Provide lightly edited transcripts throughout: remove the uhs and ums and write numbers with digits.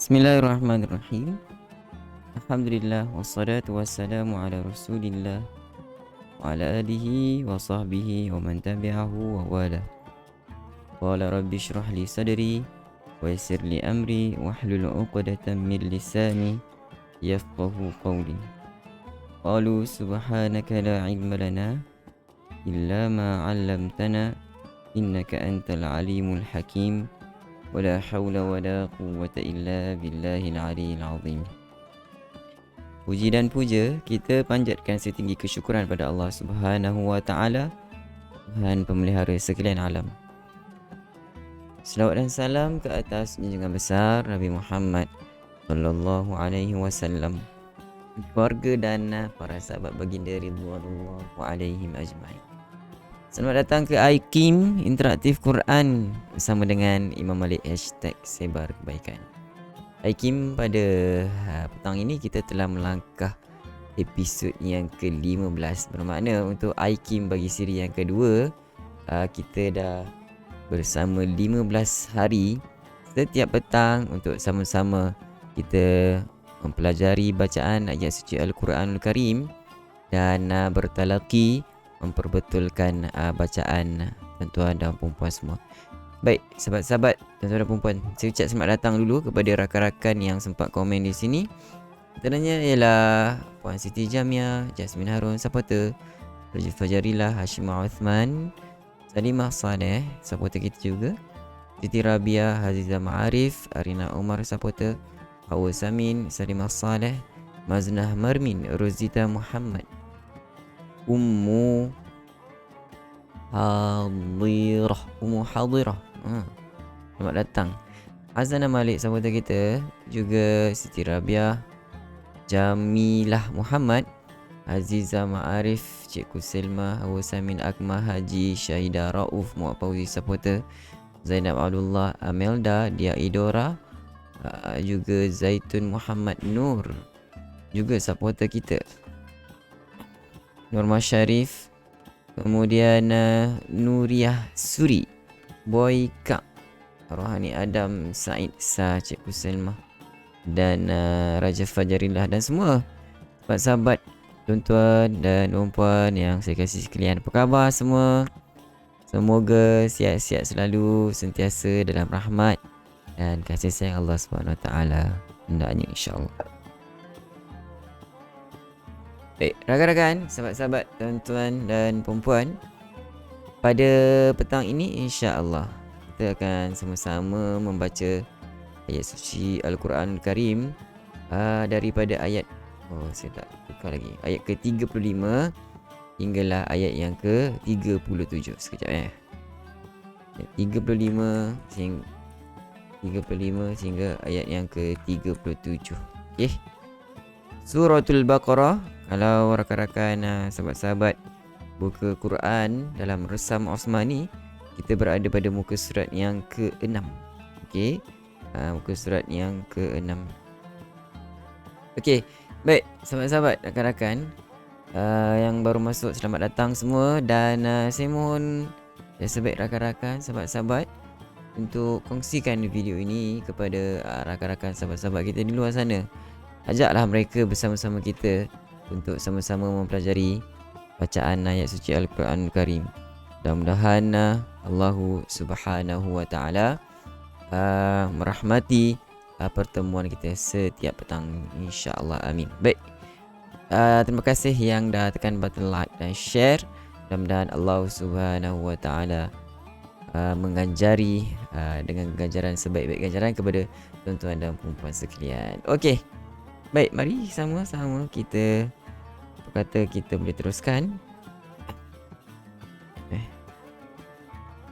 Bismillahirrahmanirrahim. Alhamdulillah wassalatu wassalamu ala Rasulillah wa ala alihi wa sahbihi wa man tabi'ahu wa wala. Qala rabbi shrah li sadri wa yassir li amri wahlul 'uqdatam min lisani yafqahu qawli. Qalu subhanaka la ilma lana illa ma 'allamtana innaka antal alimul hakim. ولا حول ولا قوة إلا بالله العلي العظيم. Puji dan puja kita panjatkan setinggi kesyukuran pada Allah Subhanahu wa taala, Tuhan pemelihara sekalian alam. Selawat dan salam ke atas junjungan besar Nabi Muhammad sallallahu alaihi wasallam, keluarga dan para sahabat baginda ridwanullah alaihim ajmain. Selamat datang ke iKim Interaktif Quran bersama dengan Imam Malik #Sebar Kebaikan. iKim pada petang ini kita telah melangkah episod yang ke-15. Bermakna untuk iKim bagi siri yang kedua, kita dah bersama 15 hari setiap petang untuk sama-sama kita mempelajari bacaan ayat suci Al-Quranul Karim dan bertalaqi, memperbetulkan bacaan tuan-tuan dan perempuan semua. Baik, sahabat-sahabat, tuan-tuan dan perempuan, saya ucap selamat datang dulu kepada rakan-rakan yang sempat komen di sini. Antaranya ialah Puan Siti Jamia, Jasmine Harun, supporter, Raja Fajarilah, Hashimah Uthman, Salimah Saleh, supporter kita juga, Siti Rabia, Hazizah Ma'arif, Arina Umar, supporter, Hawa Samin, Salimah Saleh, Maznah Marmin, Rozita Muhammad, Ummu Hadirah. Selamat datang. Azana Malik sahabat kita, juga Siti Rabiah, Jamilah Muhammad, Aziza Ma'arif, Cikgu Selma, Hawa Samin Akmal, Haji Syahidah Rauf, Muhammad Fauzi supporter, Zainab Abdullah, Amelda, Dia Idora, juga Zaitun Muhammad Nur, juga supporter kita, Nurma Syarif, kemudian Nuriyah Suri, Boy Kak, Rohani Adam, Said Sa, Cikgu Selma, dan Raja Fajarilah, dan semua sahabat-sahabat, tuan-tuan dan perempuan yang saya kasih sekalian. Apa khabar semua? Semoga sihat-sihat selalu, sentiasa dalam rahmat dan kasih sayang Allah SWT hendaknya, insya-Allah. Baik, rakan-rakan, sahabat-sahabat, tuan-tuan dan perempuan, pada petang ini insya-Allah kita akan sama-sama membaca ayat suci Al-Quran Karim daripada ayat saya tak tukar lagi, ayat ke-35 hinggalah ayat yang ke-37. Sekejap ayat 35 sehingga ayat yang ke-37. Okey. Suratul Baqarah. Kalau rakan-rakan sahabat-sahabat buka Quran dalam Resam Osmani, kita berada pada muka surat yang ke-6. Okey. Muka surat yang ke-6. Okey. Baik, sahabat-sahabat, rakan-rakan yang baru masuk, selamat datang semua. Dan saya mohon sebaik rakan-rakan, sahabat-sahabat, untuk kongsikan video ini kepada rakan-rakan sahabat-sahabat kita di luar sana. Ajaklah mereka bersama-sama kita untuk sama-sama mempelajari bacaan ayat suci Al-Quran Karim. Mudah-mudahan Allah Subhanahu wa taala merahmati pertemuan kita setiap petang, insya-Allah, amin. Baik. Terima kasih yang dah tekan button like dan share. Mudah-mudahan Allah Subhanahu wa taala menganjari dengan ganjaran sebaik-baik ganjaran kepada tuan-tuan dan perempuan sekalian. Okey. Baik, mari sama-sama kita kita boleh teruskan.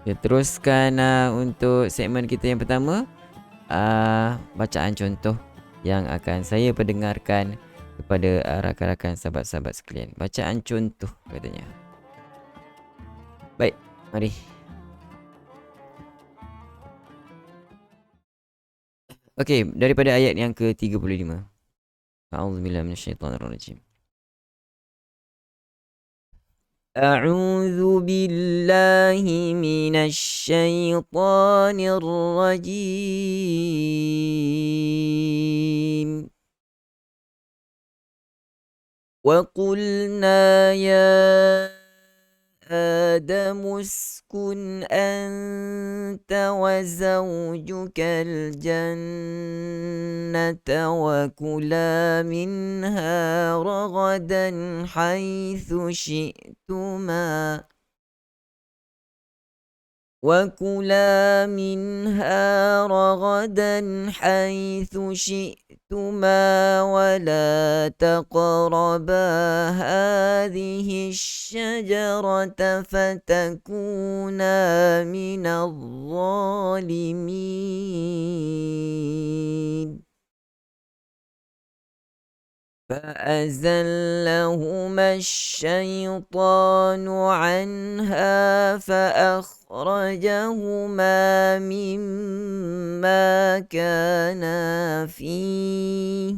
Kita teruskan untuk segmen kita yang pertama, bacaan contoh yang akan saya perdengarkan kepada rakan-rakan sahabat-sahabat sekalian. Bacaan contoh katanya. Baik, mari. Okey, daripada ayat yang ke-35. A'udzubillahi minasyaitonirrajim. أعوذ بالله من الشيطان الرجيم. وقلنا يا آدم اسكن أنت وزوجك الجنة وكلا منها رغدا حيث شئتما وكلا منها رغدا حيث شئتما ولا تقربا هذه الشجرة فتكونا من الظالمين. فأزلهما الشيطان عنها فأخرجهما مما كانا فيه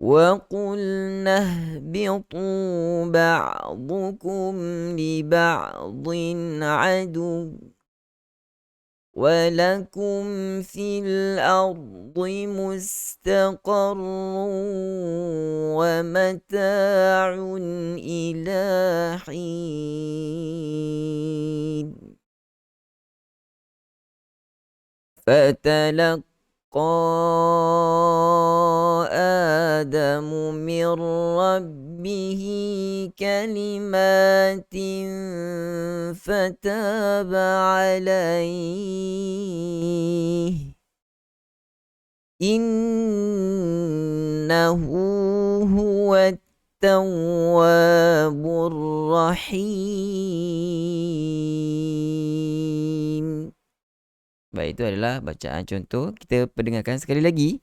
وقلنا اهبطوا بعضكم لبعض عدو ولكم في الأرض مستقر ومتاع إلى حين. فتلقى آدم من ربه كلمات فتاب عليه إنه هو التواب الرحيم. Baik, itu adalah bacaan contoh. Kita pendengarkan sekali lagi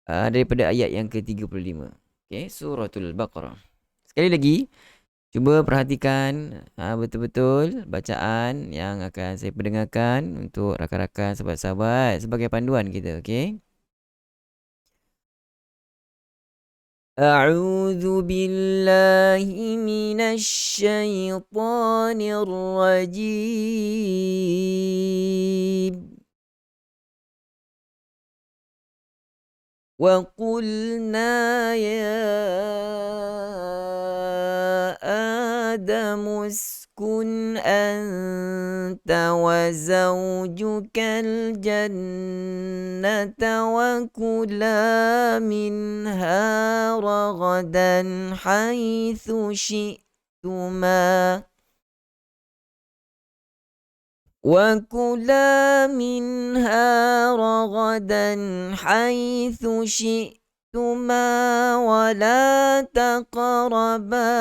daripada ayat yang ke-35. Okey, Suratul Baqarah. Sekali lagi, cuba perhatikan betul-betul bacaan yang akan saya pendengarkan untuk rakan-rakan, sahabat-sahabat sebagai panduan kita, okey? A'udzu billahi minasy syaithanir rajim. وقلنا يا آدم اسكن أنت وزوجك الجنة وكلا منها رغدا حيث شئتما وكلا منها رغدا حيث شئتما ولا تقربا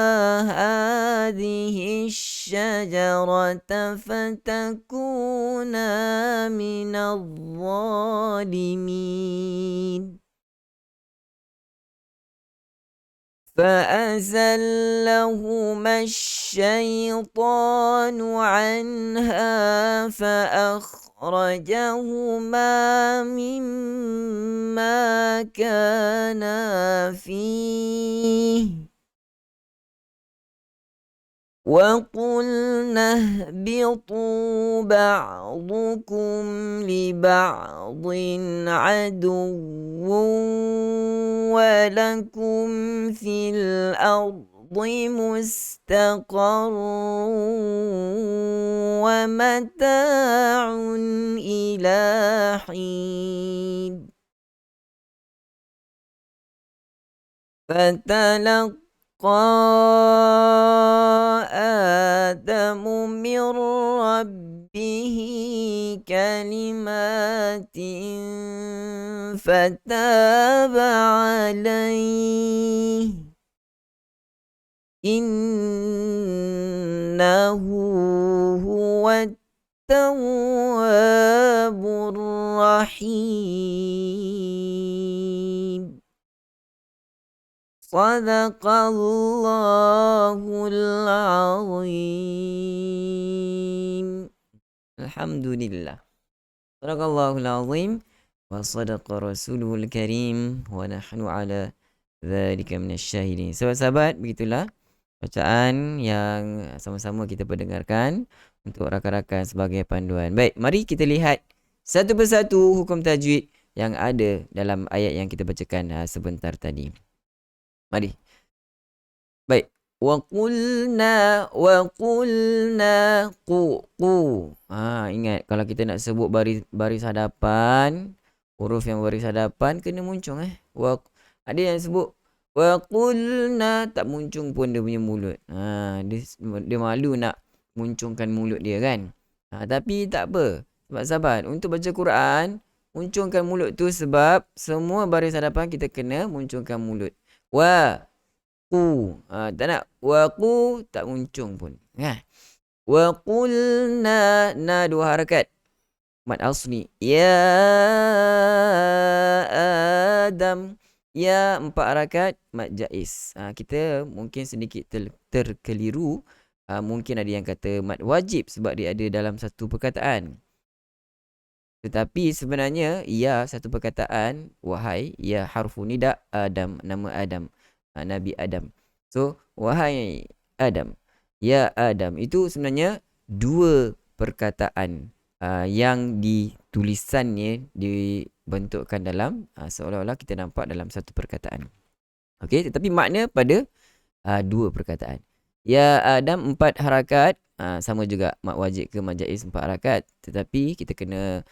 هذه الشجرة فتكونا من الظالمين. فأزلهما الشيطان عنها فأخرجهما مما كانا فيه وقلنا اهبطوا بعضكم لبعض عدو ولكم في الأرض مستقر ومتاع إلى حين. فتلقى آدم من ربه كلمات فتاب عليه إنه هو التواب الرحيم. صدق الله العظيم. Alhamdulillah. Sadaqallahul azim wa sadaqa rasulul karim wa nahnu ala dzalika minasyahidin. Sahabat-sahabat, begitulah bacaan yang sama-sama kita pendengarkan untuk rakan-rakan sebagai panduan. Baik, mari kita lihat satu persatu hukum tajwid yang ada dalam ayat yang kita bacakan sebentar tadi. Mari. Baik. Wa qulna qu. Ingat kalau kita nak sebut baris hadapan, huruf yang baris hadapan kena muncung ada yang sebut wa qulna tak muncung pun dia punya mulut. Dia malu nak muncungkan mulut dia kan. Tapi tak apa. Sebab sahabat, untuk baca Quran, muncungkan mulut tu sebab semua baris hadapan kita kena muncungkan mulut. Wa tak nak wa qu tak muncung pun. Wa qulna na 2 harakat. Mad asli. Ya Adam. Ya 4 harakat mad jaiz. Kita mungkin sedikit terkeliru. Mungkin ada yang kata mad wajib sebab dia ada dalam satu perkataan. Tetapi sebenarnya ya satu perkataan, wahai, ya harfu nida Adam, nama Adam, Nabi Adam. So wahai Adam, ya Adam, itu sebenarnya 2 perkataan yang ditulisannya dibentukkan dalam seolah-olah kita nampak dalam satu perkataan. Okey, tetapi makna pada 2 perkataan. Ya Adam 4 harakat, sama juga mad wajib ke mad jaiz 4 harakat, tetapi kita kena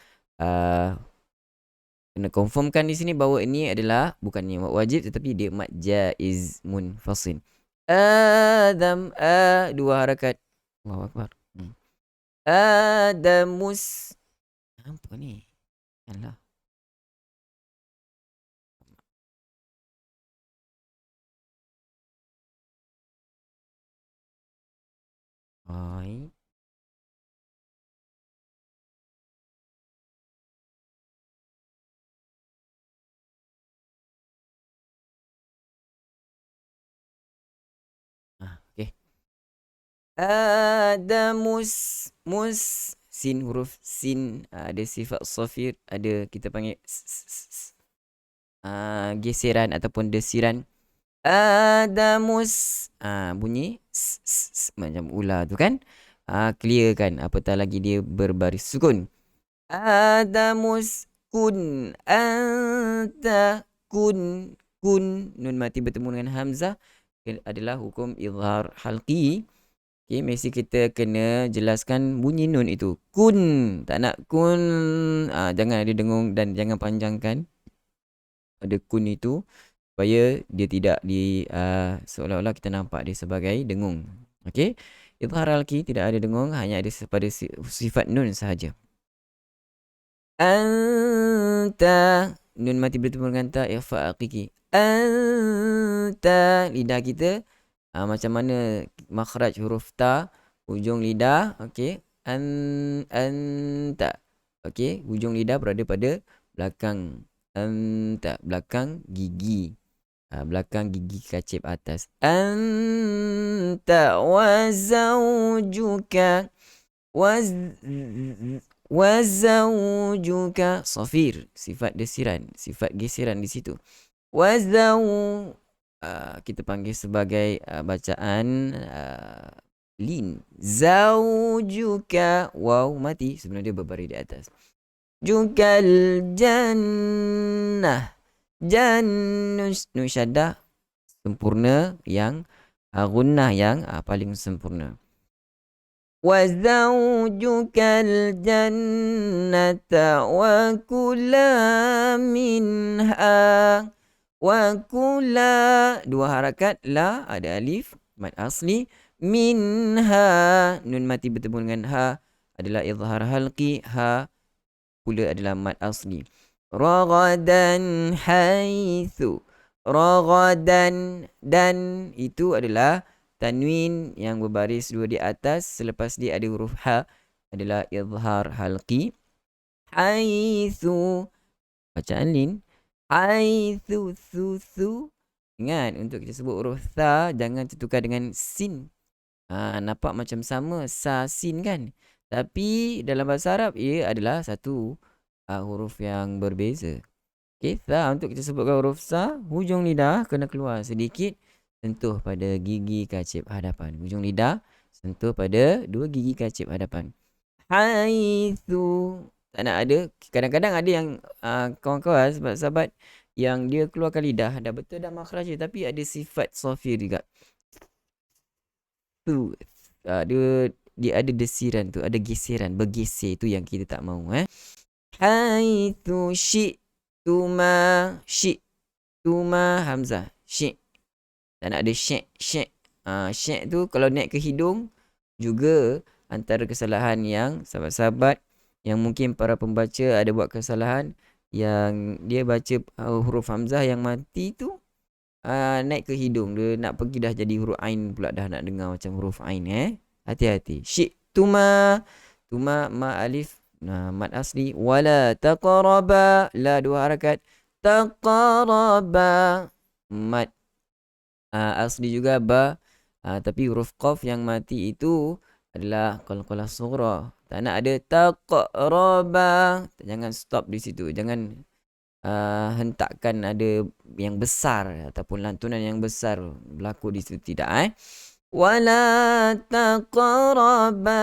confirmkan di sini bahawa ini adalah bukannya mad wajib tetapi dia mad jaiz munfasil. Adam 2 harakat. Allahu akbar. Adamus. Apa ni? Alah. Hai. Okey. Adamus. Sin, huruf sin, ada sifat safir, ada kita panggil geseran ataupun desiran. Adamus, bunyi macam ular tu kan. Clear kan, apatah lagi dia berbaris sukun. Adamus kun anta kun nun mati bertemu dengan hamzah adalah hukum izhar halqi. Okey, mesti kita kena jelaskan bunyi nun itu. Kun, tak nak kun, jangan ada dengung dan jangan panjangkan ada kun itu supaya dia tidak seolah-olah kita nampak dia sebagai dengung. Okey, izhar halqi tidak ada dengung, hanya ada pada sifat nun sahaja. Anta, nun mati bertemu dengan ta, ikhfa haqiqi. Anta, lidah kita macam mana makhraj huruf ta, hujung lidah, okey. Anta. Okey, hujung lidah berada pada belakang anta, belakang gigi. Belakang gigi kacip atas. Anta wa zawjuka wa zawjuka safir, sifat desiran, sifat geseran di situ. Wa kita panggil sebagai bacaan lin. Zawjuka, waw mati, sebenarnya dia berbaris di atas. Jukal jannah, jannus, nun syaddah sempurna, yang gunnah yang paling sempurna. Wa zawjukal jannata wa kula minha. Wa kula 2 harakat, la ada alif mad asli, minha nun mati bertemu dengan ha adalah izhar halqi, ha pula adalah mad asli. Ragadan haitsu, ragadan, dan itu adalah tanwin yang berbaris 2 di atas, selepas dia ada huruf ha adalah izhar halqi. Haitsu, bacaan lin. Haitsu su. Ingat, untuk kita sebut huruf tha jangan tertukar dengan sin. Nampak macam sama sa sin kan, tapi dalam bahasa Arab ia adalah satu huruf yang berbeza. Okey, tha, untuk kita sebutkan huruf sa, hujung lidah kena keluar sedikit sentuh pada gigi kacip hadapan. Hujung lidah sentuh pada dua gigi kacip hadapan. Haitsu, tak nak ada. Kadang-kadang ada yang kawan-kawan, sahabat-sahabat, yang dia keluarkan lidah dah betul dah makhraj dia, tapi ada sifat sofir juga. Tu dia ada desiran tu, ada geseran, bergeser tu yang kita tak mahu. Haitsu syi'tuma, syi'tuma hamzah, syi'. Tak nak ada syek, syek. Syek tu kalau naik ke hidung juga antara kesalahan yang sahabat-sahabat yang mungkin para pembaca ada buat kesalahan yang dia baca huruf hamzah yang mati tu naik ke hidung, dia nak pergi dah jadi huruf ain pula, dah nak dengar macam huruf ain. Hati-hati. Syi'tuma, tuma ma alif, mad asli. Wala taqraba, la dua harakat. Taqraba, mad asli juga ba. Tapi huruf qaf yang mati itu adalah qalqalah sughra. Tak nak ada taqraba. Jangan stop di situ. Jangan hentakkan ada yang besar ataupun lantunan yang besar berlaku di situ, tidak. Wala taqraba,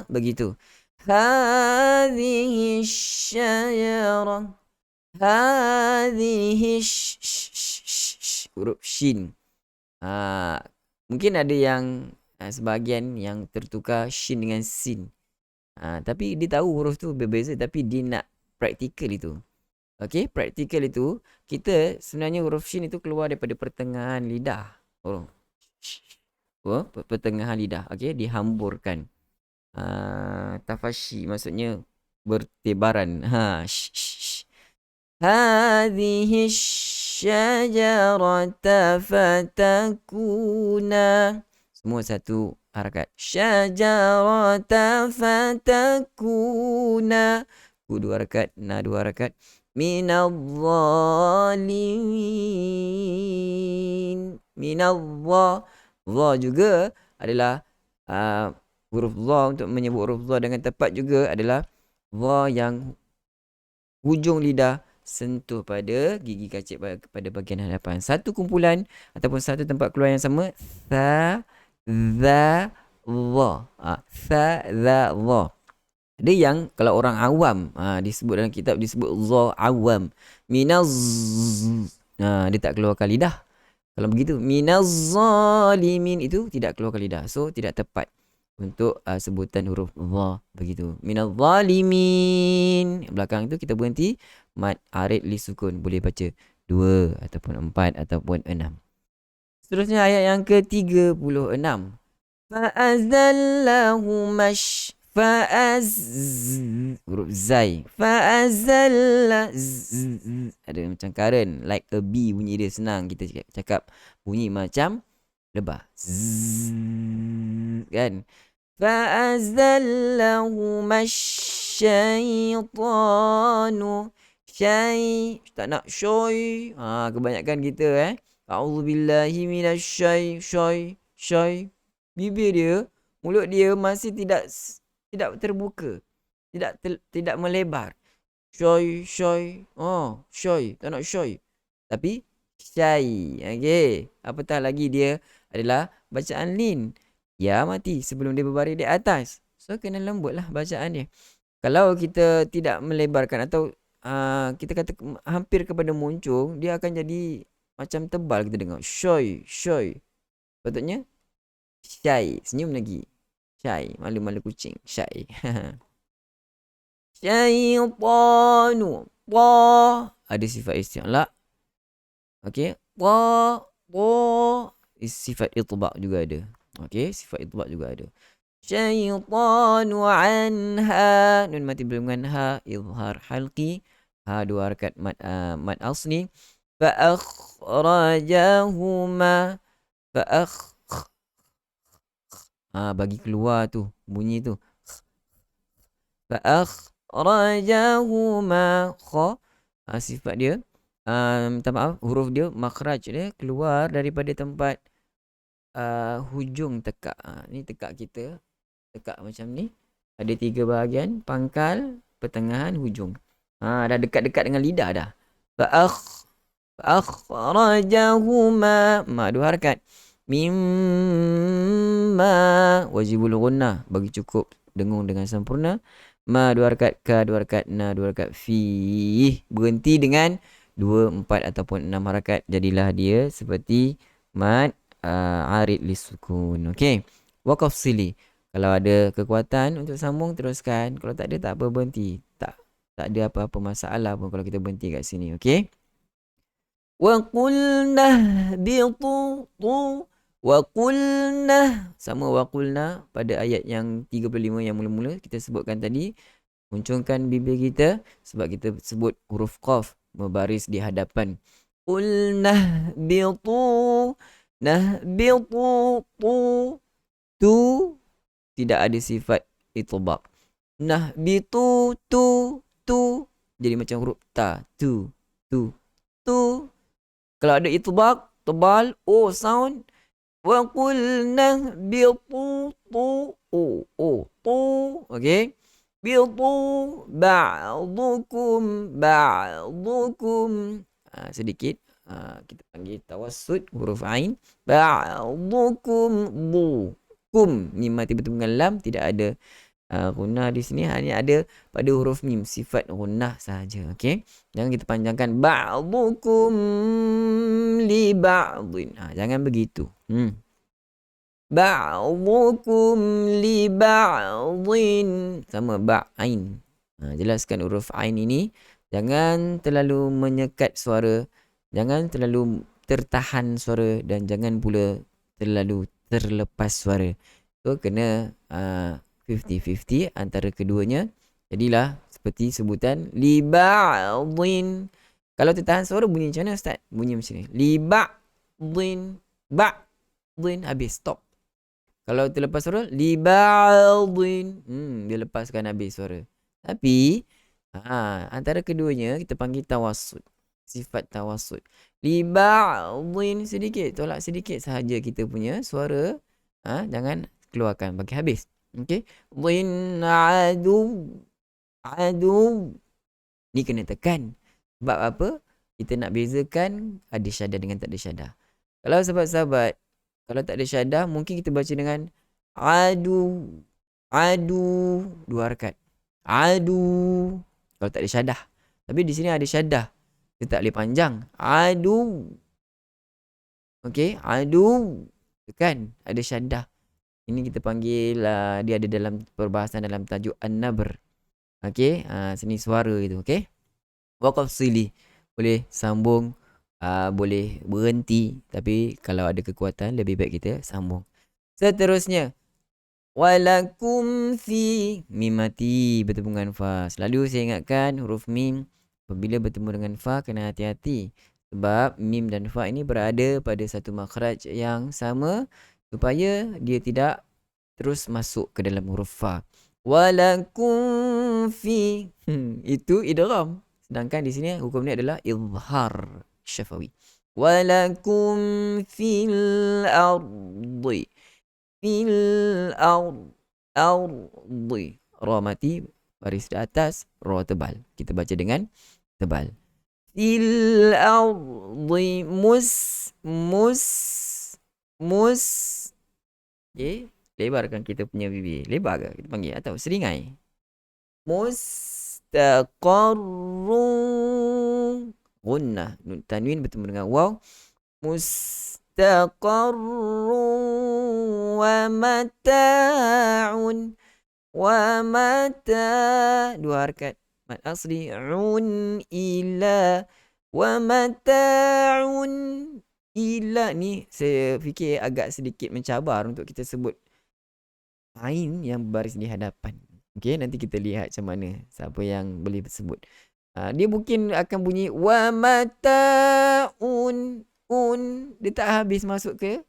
begitu. Hadhihi syajarah, hadhihi huruf shin. Mungkin ada yang sebahagian yang tertukar shin dengan sin. Tapi dia tahu huruf tu berbeza, tapi dia nak praktikal itu. Okey, praktikal itu kita sebenarnya huruf shin itu keluar daripada pertengahan lidah. Pertengahan lidah. Okey, dihamburkan. Tafashi maksudnya bertebaran. Hadhihi syajarata fatakuna. Semua satu harakat. Syajarata fatakuna. Dua harakat, dua harakat. Minadh-dhalimin. Minadh-dha. Dha juga adalah huruf dha. Untuk menyebut huruf dha dengan tepat juga adalah dha yang hujung lidah sentuh pada gigi kacip pada bahagian hadapan. Satu kumpulan ataupun satu tempat keluar yang sama. Tha, dha, dha. Tha, dha, dha. Ada yang kalau orang awam disebut dalam kitab disebut dha awam. Minaz, dia tak keluarkan lidah. Kalau begitu minaz-zalimin itu tidak keluarkan lidah. So tidak tepat untuk sebutan huruf dha begitu. Minaz-zalimin. Belakang itu kita berhenti mad arid li sukun. Boleh baca 2 ataupun 4 ataupun 6. Seterusnya ayat yang ke-36. Fa'azallahum huruf zai. Fa'azalla, ada macam current, like a bee bunyi dia. Senang kita cakap bunyi macam lebah, kan. Fa'azallahum asyaitanu, syai, tak nak syoi. Kebanyakan kita a'udzubillahi minasyai, syoi. Bibir dia, mulut dia masih tidak terbuka, tidak melebar. Syoi. Syoi, tak nak syoi, tapi syai. Okey, apatah lagi dia adalah bacaan lin. Ya mati sebelum dia berbaring di atas. So kena lembutlah bacaan dia. Kalau kita tidak melebarkan atau kita kata hampir kepada muncung, dia akan jadi macam tebal kita dengar. Syoi. Patutnya syai. Senyum lagi. Syai, malu-malu kucing. Syai. Syaitanu. Ada sifat isti'la. Okey. Sifat itba' juga ada. Okey, sifat itba' juga ada. Syaitanu anha. Nun mati belum dengan ha. Izhar halqi. Ha dua harakat mad asli. Fa'akhrajahuma. Bagi keluar tu bunyi tu. Fa'akhrajahuma kha. Sifat dia minta maaf, huruf dia makhraj dia keluar daripada tempat hujung tekak. Ni tekak kita. Tekak macam ni. Ada 3 bahagian, pangkal, pertengahan, hujung. Dah dekat-dekat dengan lidah dah. akhrajahuma, ma dua harakat. Mimma, wajibul gunnah, bagi cukup dengung dengan sempurna. Ma dua harakat, ka dua harakat, na dua harakat, fi berhenti dengan 2, 4 ataupun 6 harakat. Jadilah dia seperti mad arid lisukun. Okey. Waqaf sili. Kalau ada kekuatan untuk sambung, teruskan. Kalau tak ada, tak apa, berhenti. Tak ada apa-apa masalah pun kalau kita berhenti kat sini. Okey. Wa qulna bitu tu wa qulna, sama wa qulna pada ayat yang 35 yang mula-mula kita sebutkan tadi. Muncungkan bibir kita sebab kita sebut huruf qaf berbaris di hadapan. Qulna bitu, nahbitu, tu tidak ada sifat itbaq. Nahbitu, tu jadi macam huruf ta, tu. Kalau ada itbaq, tebal, sound. Wa qulna bitu, tu. Okey. Bitu ba'dukum, sedikit kita panggil tawassut huruf ain. Ba'dukum bu, kum, mim mati bertemu dengan lam, tidak ada gunnah di sini, hanya ada pada huruf mim, sifat gunnah sahaja. Okey, jangan kita panjangkan. Ba'dukum li ba'din, jangan begitu. Ba'dukum li ba'din, sama ba'ain. Jelaskan huruf ain ini jangan terlalu menyekat suara, jangan terlalu tertahan suara, dan jangan pula terlalu terlepas suara. So kena 50-50 antara keduanya. Jadilah seperti sebutan li ba'din. Kalau tertahan suara bunyi macam mana Ustaz? Bunyi macam ni. Li ba'din, ba'din, habis, stop. Kalau terlepas suara, li ba'din, dia lepaskan habis suara. Tapi antara keduanya kita panggil tawassut, sifat tawassut. Li ba'din, sedikit, tolak sedikit sahaja kita punya suara, jangan keluarkan, bagi habis. Okey. Dhin adu, ni kena tekan. Sebab apa? Kita nak bezakan ada syadah dengan tak ada syadah. Kalau sahabat-sahabat, kalau tak ada syadah, mungkin kita baca dengan adu, dua harakat. Adu, kalau tak ada syadah. Tapi di sini ada syadah, kita tak boleh panjang. Adu. Okey, adu, tekan, ada syadah. Ini kita panggil, dia ada dalam perbahasan dalam tajuk An-Nabr. Okey, seni suara itu. Okey, waqaf sili, boleh sambung, boleh berhenti, tapi kalau ada kekuatan lebih baik kita sambung. Seterusnya, walakum fi, mim mati bertemu dengan fa. Selalu saya ingatkan huruf mim apabila bertemu dengan fa kena hati-hati, sebab mim dan fa ini berada pada satu makhraj yang sama, supaya dia tidak terus masuk ke dalam huruf fa. Walakum fi, itu idgham. Sedangkan di sini hukum ni adalah izhar syafawi. Walakum fil ardi, ardi, ra mati baris di atas, ra tebal, kita baca dengan tebal. Fil ardi okey, lebarkan kita punya bibir. Lebar ke kita panggil atau seringai? Mustaqarrun, gunnah, nun tanwin bertemu dengan waw. Mustaqarrun wa mata'un, dua harakat, mad asli, un ila, wa mata'un ila. Ni saya fikir agak sedikit mencabar untuk kita sebut ain yang baris di hadapan. Okey, nanti kita lihat macam mana siapa yang boleh sebut. Dia mungkin akan bunyi wa mata'un, dia tak habis masuk ke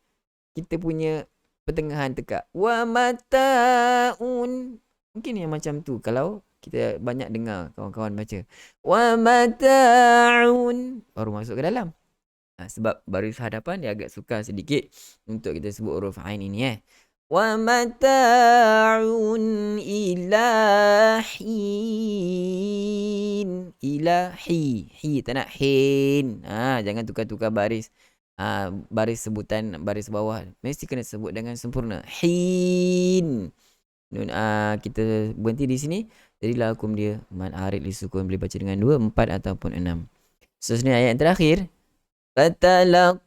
kita punya pertengahan tekak. Wa mata'un, mungkin yang macam tu kalau kita banyak dengar kawan-kawan baca. Wa mata'un, baru masuk ke dalam. Sebab baris hadapan dia agak sukar sedikit untuk kita sebut huruf ain ini. Wa mata'un ila hin, ilahi. Hi tak nak hin. Jangan tukar-tukar baris. Baris sebutan baris bawah mesti kena sebut dengan sempurna. Hin. Nun kita berhenti di sini. Jadilah hukum dia mad arid li sukun, boleh baca dengan 2, 4 ataupun 6. Seterusnya ayat yang terakhir. Fatalaqa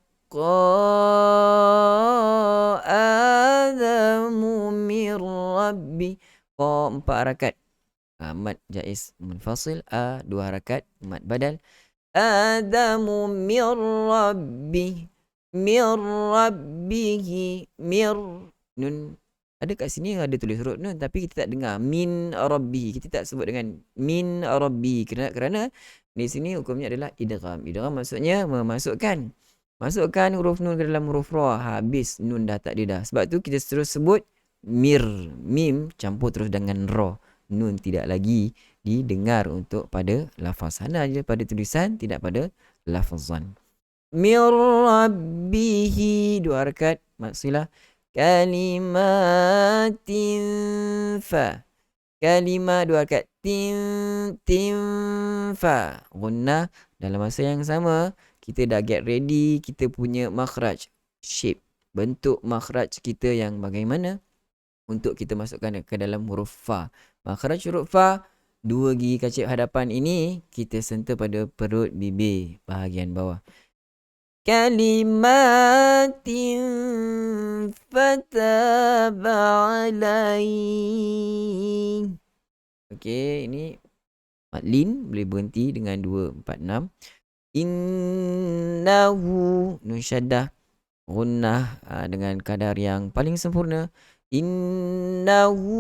Adamu min Rabbi. 4 harakat. Mad jaiz munfasil. 2 harakat mad badal. Adamu min Rabbi. Min Rabbihi. Nun ada kat sini ada tulis huruf nun tapi kita tak dengar min Rabbi. Kita tak sebut dengan min Rabbi kerana di sini hukumnya adalah idgham. Idgham maksudnya memasukkan. Masukkan huruf nun ke dalam huruf ra. Habis nun dah tak ada dah. Sebab tu kita terus sebut mir. Mim campur terus dengan ra. Nun tidak lagi didengar untuk pada lafaz. Hanya je pada tulisan, tidak pada lafazan. Mir Rabbihi. 2 harakat maksilah. Kalimatin fa. Kalimah 2 harakat. Tim fa. Gunnah dalam masa yang sama. Kita dah get ready. Kita punya makhraj. Shape. Bentuk makhraj kita yang bagaimana. Untuk kita masukkan ke dalam huruf fa. Makhraj huruf fa. 2 gigi kacip hadapan ini. Kita sentuh pada perut bibir. Bahagian bawah. Kalimatin fataba alaih. Okey, ini madlin boleh berhenti dengan 2, 4, 6. Innahu nun syaddah gunnah dengan kadar yang paling sempurna. Innahu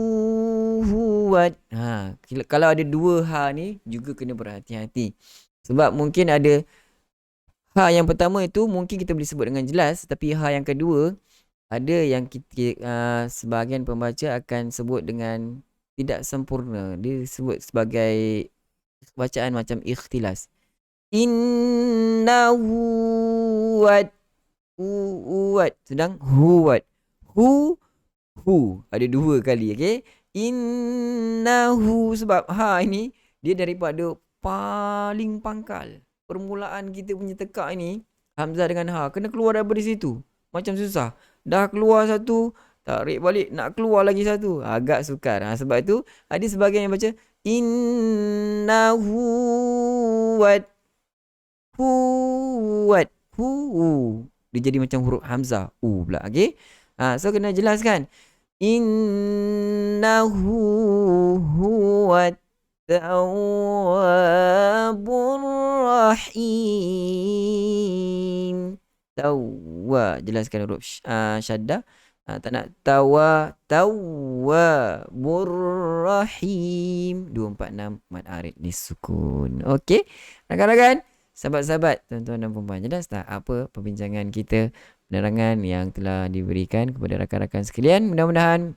huwat. Kalau ada 2 ha ni juga kena berhati-hati. Sebab mungkin ada ha yang pertama itu mungkin kita boleh sebut dengan jelas, tapi ha yang kedua ada yang kita sebahagian pembaca akan sebut dengan tidak sempurna. Dia sebut sebagai bacaan macam ikhtilas. Innahu wat. Huwat. Sedang huwat. Hu ada 2 kali, okey. Innahu sebab ha ini dia daripada paling pangkal. Permulaan kita punya tekak ni hamzah dengan ha kena keluar daripada situ. Macam susah. Dah keluar satu, tarik balik, nak keluar lagi satu. Agak sukar. Sebab itu ada sebahagian yang baca innahu wat. Huwat. Hu. Dia jadi macam huruf hamzah. Pula. Okey. So kena jelaskan. Innahu huwat Tawwabur Rahim. Tawwa. Jelaskan huruf syaddah. Tak nak Tawwabur Rahim. 2, 4, 6 mad arid disukun. Okey. Rakan-rakan, sahabat-sahabat, tuan-tuan dan puan-puan, jelas tak apa perbincangan kita, penerangan yang telah diberikan kepada rakan-rakan sekalian. Mudah-mudahan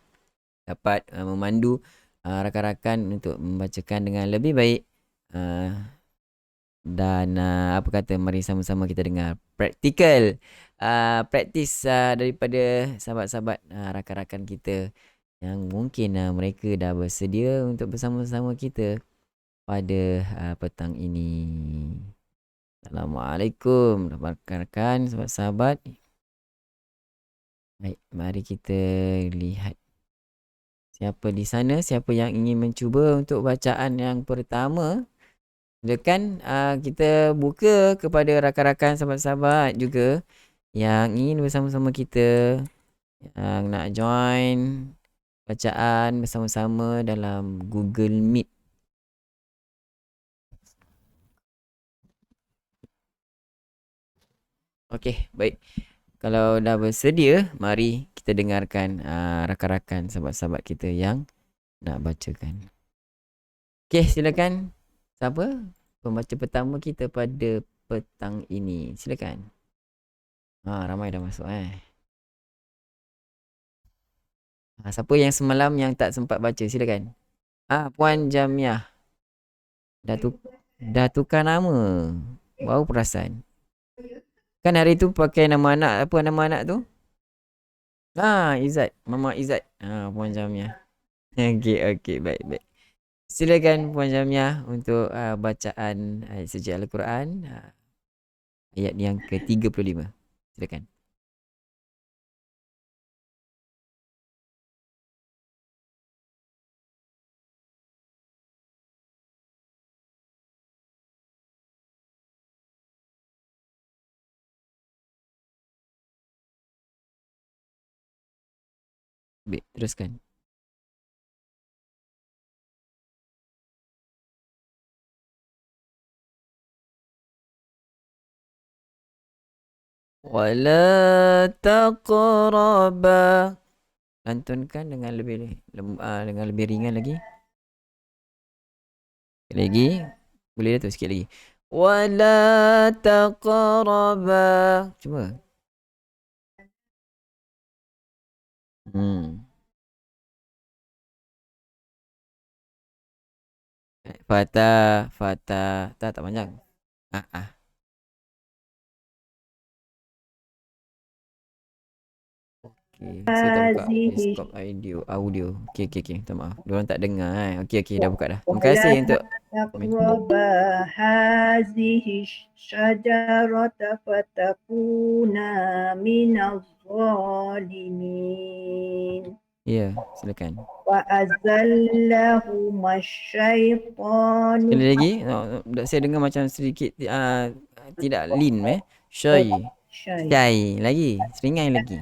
dapat memandu rakan-rakan untuk membacakan dengan lebih baik. Dan apa kata, mari sama-sama kita dengar praktikal praktis daripada sahabat-sahabat rakan-rakan kita yang mungkin mereka dah bersedia untuk bersama-sama kita pada petang ini. Assalamualaikum rakan-rakan, sahabat-sahabat. Baik, mari kita lihat siapa di sana, siapa yang ingin mencuba untuk bacaan yang pertama. Silakan kita buka kepada rakan-rakan, sahabat-sahabat juga yang ingin bersama-sama kita, yang nak join bacaan bersama-sama dalam Google Meet. Okey, baik. Kalau dah bersedia, mari kita dengarkan rakan-rakan, sahabat-sahabat kita yang nak bacakan. Okey, silakan. Siapa pembaca pertama kita pada petang ini? Silakan. Ramai dah masuk siapa yang semalam yang tak sempat baca? Silakan. Puan Jamiah. Dah tukar nama. Baru perasan. Kan hari tu pakai nama anak. Apa nama anak tu? Izzat. Mama Izzat. Puan Jamiah. Okey, baik. Silakan Puan Jamiah untuk bacaan ayat suci Al-Quran, ayat yang ke-35. Silakan. Baik, teruskan. Wala taqraba. Lantunkan dengan dengan lebih ringan lagi. Sekali lagi. Boleh dah tu sikit lagi. Wala taqraba. Cuba. Fata. Tak panjang. Ah. Okay. So tak buka Hazihi Periscope audio. Okay. Minta maaf. Diorang tak dengar Okay, dah buka dah. Terima kasih untuk taqraba hazihi syajarata fatakuna minaz zalimin. Ya, silakan. Wa azallahuma syaitanu. Sekali lagi. Saya dengar macam sedikit tidak lean Syai. Lagi. Seringai lagi.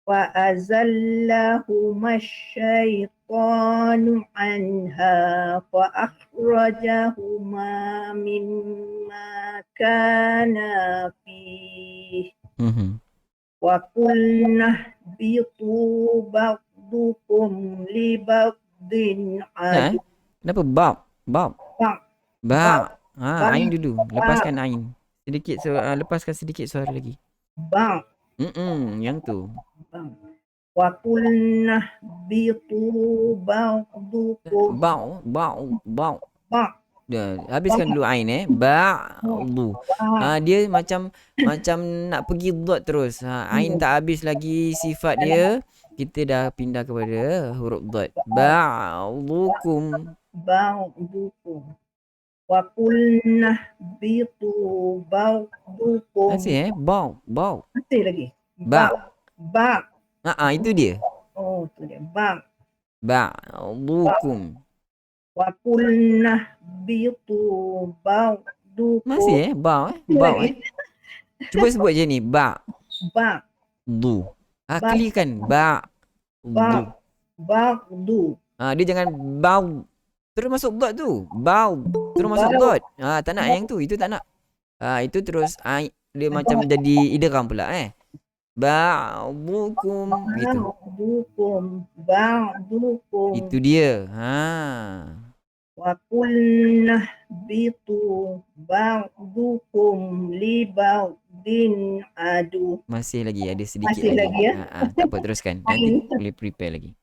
فأزلهما الشيطان عنها فأخرجهما مما كانا فيه وقلنا اهبطوا بعضكم لبعض عدو. Kenapa bab? Ain dulu. Lepaskan ain. Sedikit lepaskan sedikit suara lagi. Yang tu. Wa qulna bitu ba'dukum. Bau. Habiskan dulu ain ba'du. Dia macam nak pergi dot terus. Ain tak habis lagi sifat dia. Kita dah pindah kepada huruf dot. Ba'dukum. Wa qulna bitu ba'dukum. Masih bau. Masih lagi. Ba. Itu dia. Oh, itu dia. Ba'dukum. Wa qulna bitu ba'dukum. Masih bau. Cuba sebut je ni. Du. Clearkan. Du. Dia jangan bau. Terus masuk dot tu. Bau. Terus masuk dot. Tak nak yang tu. Itu tak nak. Itu terus dia macam jadi idgham pula Ba'dukum gitu. Ba'dukum. Itu dia. Wa qulna bitu ba'dukum li ba'din adu. Masih lagi ada sedikit Masih lagi ya. Tak apa, teruskan. Nanti boleh prepare lagi.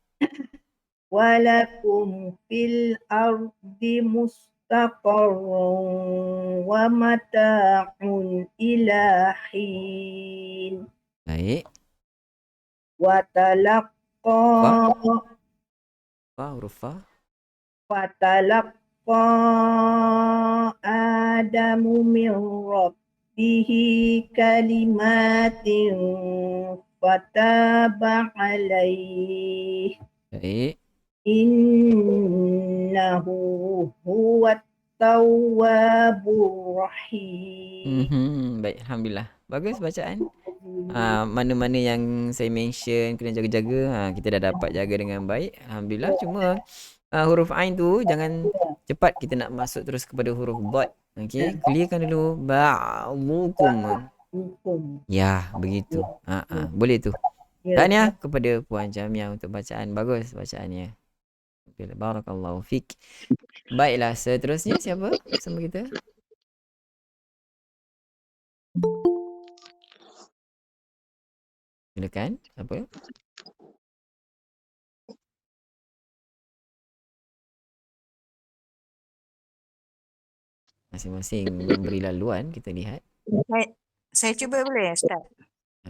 Walakum fil ardi mustaqarrun wa mata'un ila hin. Baik. Wa talaqqa huruf fa. Fatalaqqa Adamu min rabbihi kalimatin fataba alaih. Baik. Innahu huwat tawwabur rahim. Baik, alhamdulillah. Bagus bacaan. Mana-mana yang saya mention kena jaga-jaga, kita dah dapat jaga dengan baik. Alhamdulillah. Cuma huruf ain tu jangan cepat kita nak masuk terus kepada huruf dot. Okey, clearkan dulu. Ba'dukum. Ya, begitu. Boleh tu. Tahniah kepada Puan Jamiah untuk bacaan. Bagus bacaannya. Barakallahu fik. Baiklah, seterusnya siapa bersama kita? Silakan. Apa? Masing-masing memberi laluan, kita lihat. Saya cuba boleh, Ustaz?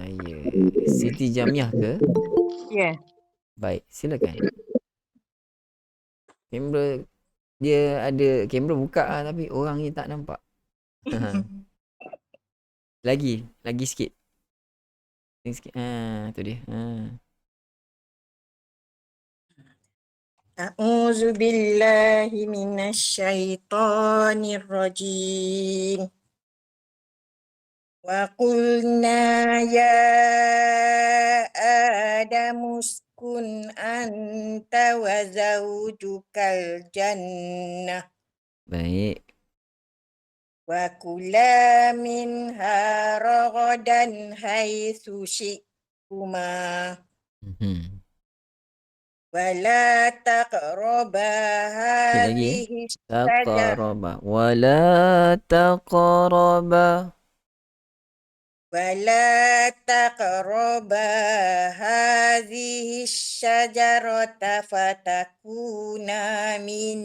Ya. Siti Jamiah ke? Ya. Baik, silakan. Kamera Dia ada kamera buka lah, tapi orang ni tak nampak. Lagi sikit. Lagi sikit. Tu dia. A'udzu billahi minasyaitonir rajim. Wa qulna ya Adamu uskun anta wa zawjukal jannah Baik. wa kula minha ragadan haitsu syi'tuma Mhm. wa la taqraba Sikit lagi. hadhihi Taqaraba. Wala taqaraba. ولا تقربا هذه الشجرة فتكونا من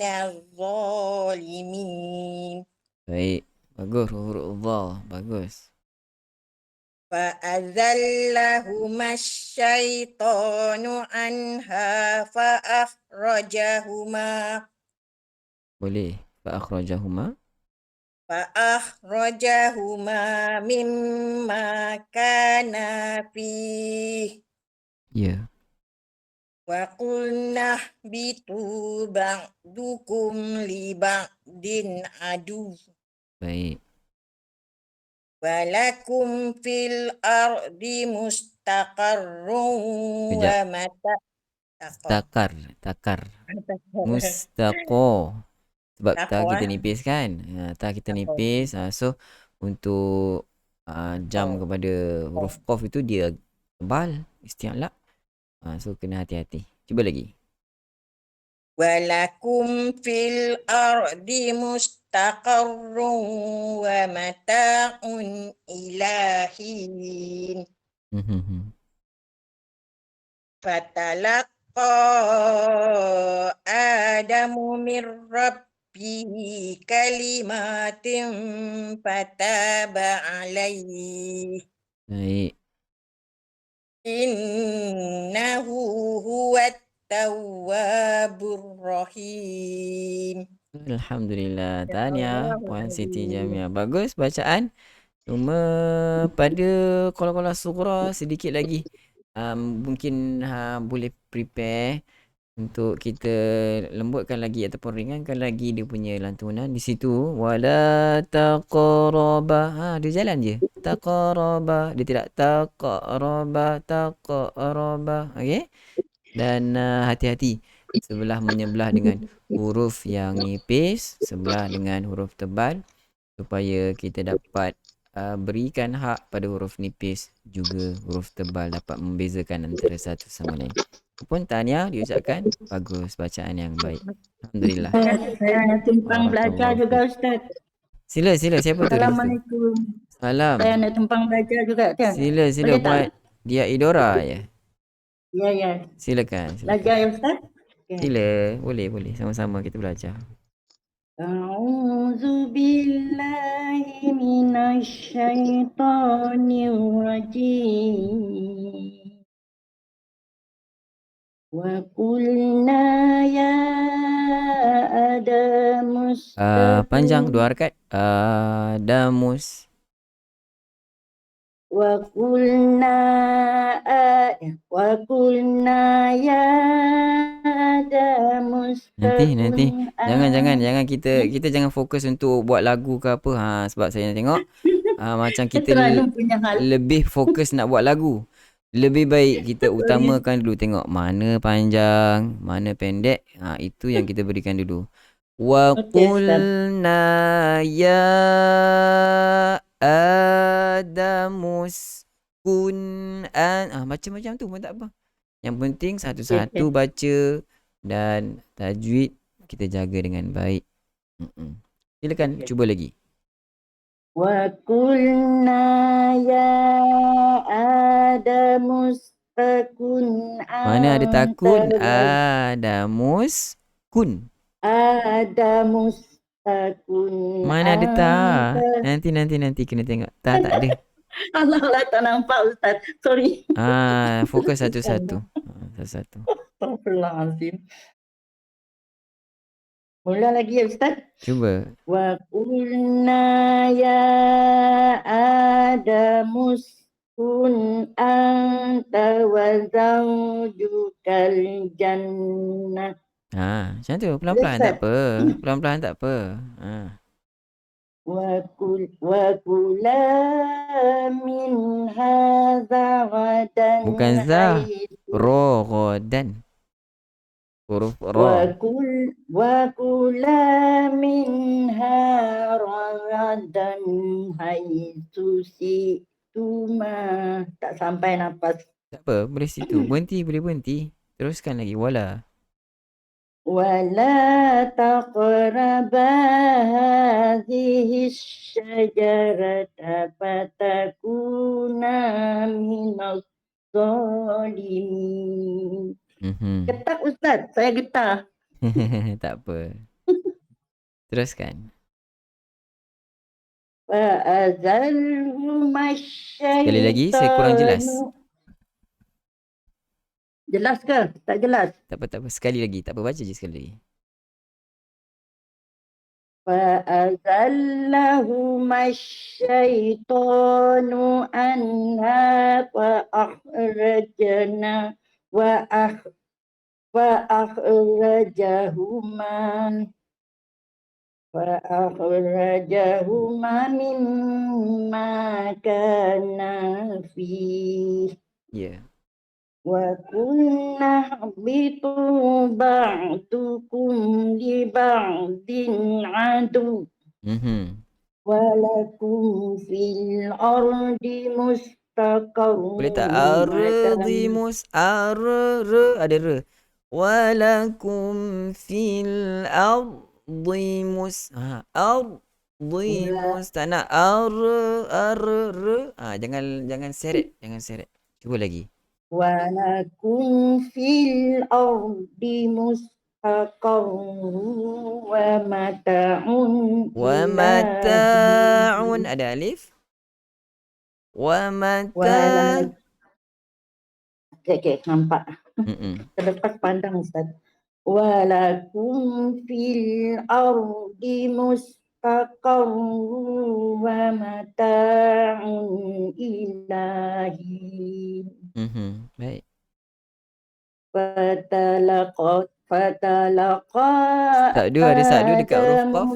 الظالمين Baik. Bagus huruf dha. Bagus. فأذلهما الشيطان عنها Boleh. فأخرجهما مما كانا فيه Ya. وقلنا اهبطوا بعضكم لبعض عدو Baik. ولكم في الأرض مستقر Kejap. ومتاع Takar. Mustaqo. Sebab ta kita nipis kan. Ta kita nipis. So untuk jam kepada huruf qaf itu dia tebal. Isti'la. So kena hati-hati. Cuba lagi. ولكم في الأرض مستقر ومتاع إلى حين فتلقى آدم من ربه كلمات فتاب عليه Baik. إنه هو التواب الرحيم. Alhamdulillah. Tahniah Puan Siti Jamia. Bagus bacaan. Cuma pada qala-qala sughra sedikit lagi. Mungkin boleh prepare untuk kita lembutkan lagi ataupun ringankan lagi dia punya lantunan di situ. Wala taqraba. Dia jalan je. Taqraba. Dia tidak taqraba. Okey? Dan hati-hati sebelah menyebelah dengan huruf yang nipis, sebelah dengan huruf tebal, supaya kita dapat berikan hak pada huruf nipis juga huruf tebal dapat membezakan antara satu sama lain. Pun tahniah diucapkan. Bagus bacaan yang baik. Alhamdulillah. Saya nak tumpang belajar juga Ustaz. Sila. Siapa tu? Assalamualaikum. Salam. Saya nak tumpang belajar juga kan? Sila. Boleh tak? Buat dia Idora ya. Ya. Silakan. Belajar ya Ustaz? Okay. Sila. Boleh. Sama-sama kita belajar. A'udzu billahi minasyaitonir rajim. Wa qulna ya Adamus Panjang 2 harakat. Adamus. wa qulna ya Adamus Nanti. Jangan kita jangan fokus untuk buat lagu ke apa. Sebab saya nak tengok macam kita lebih fokus nak buat lagu. Lebih baik kita utamakan dulu tengok mana panjang, mana pendek. Itu yang kita berikan dulu. Wa qulna ya Adamus kun macam-macam tu pun tak apa. Yang penting satu-satu baca dan tajwid kita jaga dengan baik. Silakan cuba lagi. Wa qulna ya Adamus takun. Mana ada takun? Adamus kun. Adamus takun. Mana ada ta? Nanti kena tengok. Ta tak ada. Allah tak nampak Ustaz. Sorry. Fokus satu-satu. Satu-satu. Astagfirullahaladzim. Mula lagi ya Ustaz. Cuba. Wa qulna ya Adamu uskun anta wa zawjukal jannah. Macam tu. Pelan-pelan tak Ustaz. apa. Pelan-pelan tak apa. Wa kula minha zawadan Bukan za. Rogodan. Huruf ro. وكلا منها رغدا حيث شئتما. Tak sampai nafas. Tak apa. Boleh situ. Berhenti. Boleh berhenti. Teruskan lagi. Wala. ولا تقربا هذه الشجرة فتكونا من الظالمين. Getar Ustaz, saya getar. Tak apa. Teruskan. فأزلهما Sekali lagi, saya kurang jelas. Jelas ke? Tak jelas. Tak apa, tak apa. Sekali lagi. Tak apa, baca je sekali lagi. فأزلهما الشيطان عنها فأخرجهما مما كانا فيه. Ya. وَقُلْنَا اهْبِطُوا بَعْضُكُمْ لِبَعْضٍ عَدُوٌّ وَلَكُمْ فِي الْأَرْضِ مُسْتَقَرٌّ Boleh tak? Ardimus. Ada re. Walakum fil ardimus. Ardimus. Tak nak jangan seret. Jangan seret. Cuba lagi. وَلَكُمْ فِي الْأَرْضِ مُسْتَقَرٌّ وَمَتَاعٌ إِلَى Wamata'un. Ada alif. Okay, nampak. Terlepas pandang Ustaz. Walakum fil ardi mustaqarrun wa mata'un ilahi. Baik. Fatalaqa Sa'du, ada sa'du dekat huruf qaf.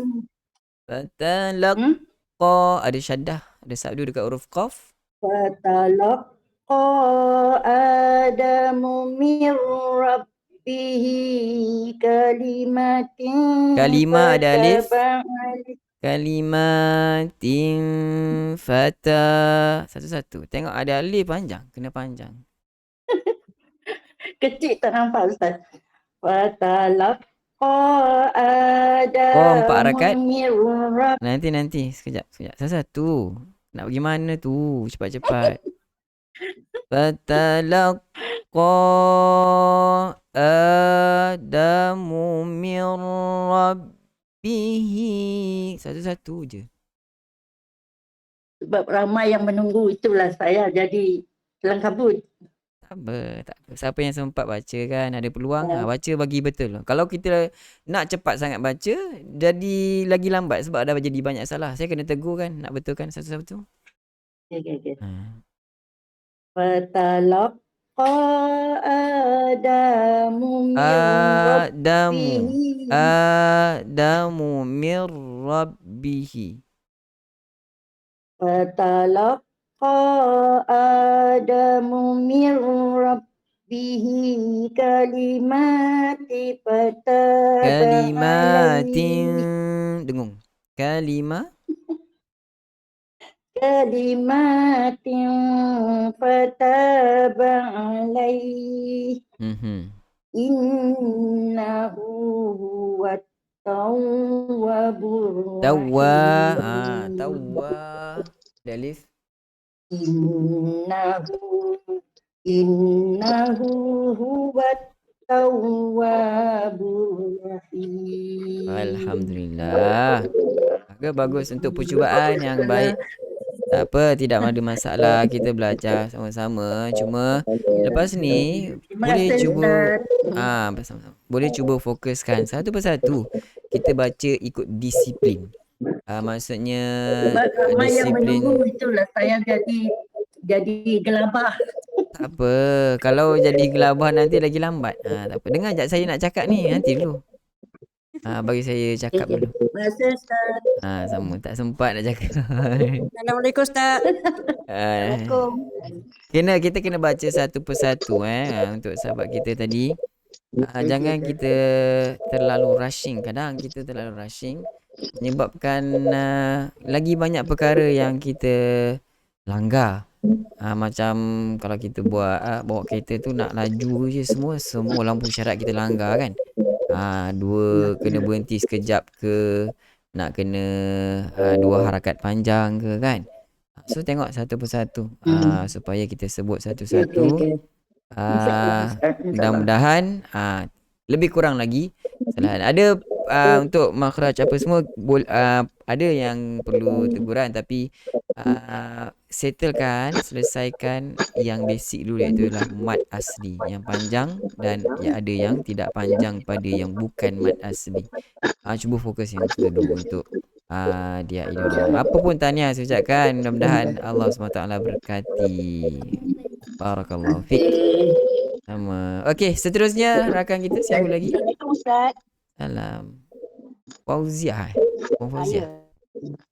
Fatalaqa, ada syaddah. Ada sa'du dekat huruf qaf. Fatalaqa Adamu min rabbihi kalimatin. Kalimah ada alif. Kalimatin fata. Satu-satu. Tengok ada alif panjang. Kena panjang. Kecil tak nampak Ustaz. Fatalaqa empat harakat. Adamu min rabbihi. Nanti. Sekejap. Satu-satu. Nak pergi mana tu? Cepat-cepat. Fatalaqa Adamu min rabbihi. Satu-satu je. Sebab ramai yang menunggu, itulah saya jadi kelang kabut. Tak apa. Siapa yang sempat baca kan, ada peluang, baca bagi betul. Kalau kita nak cepat sangat baca, jadi lagi lambat sebab dah jadi banyak salah. Saya kena tegur kan, nak betulkan satu-satu. Okay. Fatalaqa Adamu min rabbihi. Fatalaqa Adamu min rabbihi kalimatin Dengung. Kalimatin fataba alaihi. Innahu huwat tawwabur rahim. Tawwa. Dalif. Innahu huwat tawwabur rahim. Alhamdulillah. Bagus untuk percubaan yang baik. Tak apa, tidak ada masalah. Kita belajar sama-sama. Cuma lepas ni boleh cuba bersama-sama. Boleh cuba fokuskan satu persatu. kita baca ikut disiplin. Maksudnya Ramai yang disiplin menunggu, itulah saya jadi gelabah. tak apa. Kalau jadi gelabah nanti lagi lambat. Tak apa. Dengar jap saya nak cakap ni. Nanti dulu. Bagi saya cakap Okey. dulu. Terima kasih Ustaz. Sama. Tak sempat nak cakap. Assalamualaikum Ustaz. Ah, Assalamualaikum. kita kena baca satu persatu untuk sahabat kita tadi. Jangan Okey. kita terlalu rushing. Kadang kita terlalu rushing menyebabkan lagi banyak perkara yang kita langgar. Macam kalau kita bawa kereta tu nak laju je semua lampu syarat kita langgar kan. Kena berhenti sekejap ke, nak kena 2 harakat panjang ke kan. So tengok satu persatu supaya kita sebut satu-satu. Okey. Mudah-mudahan lebih kurang lagi kesalahan. Ada untuk makhraj apa semua ada yang perlu teguran, tapi selesaikan yang basic dulu, iaitu mad asli yang panjang, dan ada yang tidak panjang pada yang bukan mad asli. Cuba fokus yang itu dulu untuk dia idola. Apa pun tahniah saya ucapkan, mudah-mudahan Allah SWT berkati. Barakallahu fiik. Sama. Okey, seterusnya rakan kita siapa lagi? Assalamualaikum Ustaz. Salam. Fauzia. Puan Fauzia.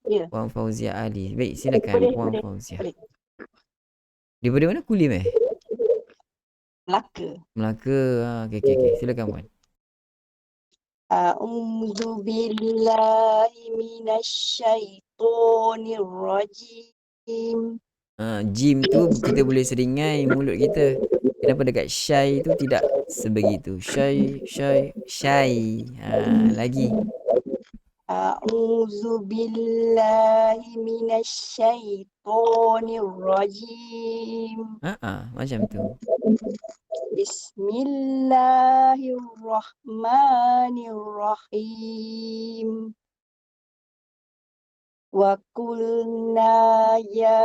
Ya. Puan Fauzia Ali. Baik, silakan Puan Boleh. Fauzia. Boleh. Daripada mana? Kulim Melaka. Melaka. Okey. Silakan Puan. A'udzu billahi minasyaitonir rajim. Jim tu kita boleh seringai mulut kita. Kenapa dekat syai tu tidak sebegitu? Syai. Lagi. A'udzu billahi minasyaitonir rajim. Macam tu. Bismillahirrahmanirrahim. Wa qulna ya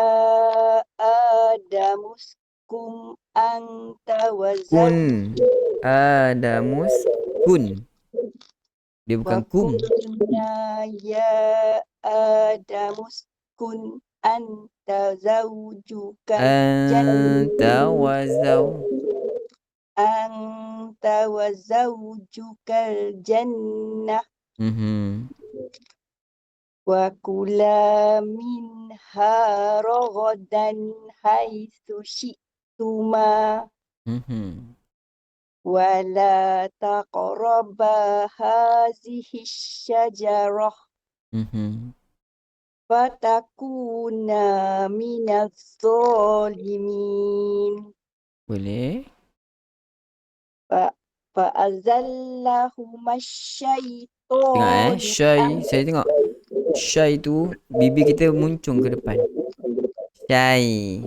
Adamuskum anta wa Kun. Adamus. Kun. Dia bukan kum. Wa qulna ya Adamuskun anta zawjukal anta wa zawjukal jannah wa kula minha ragadan haitsu syi'tuma wa la taqraba hazihi syajarah fatakuna minaz zalimin. Boleh. Fa'azallahuma syaitan. Tengok syai. Saya tengok syai tu bibir kita muncung ke depan. Syai.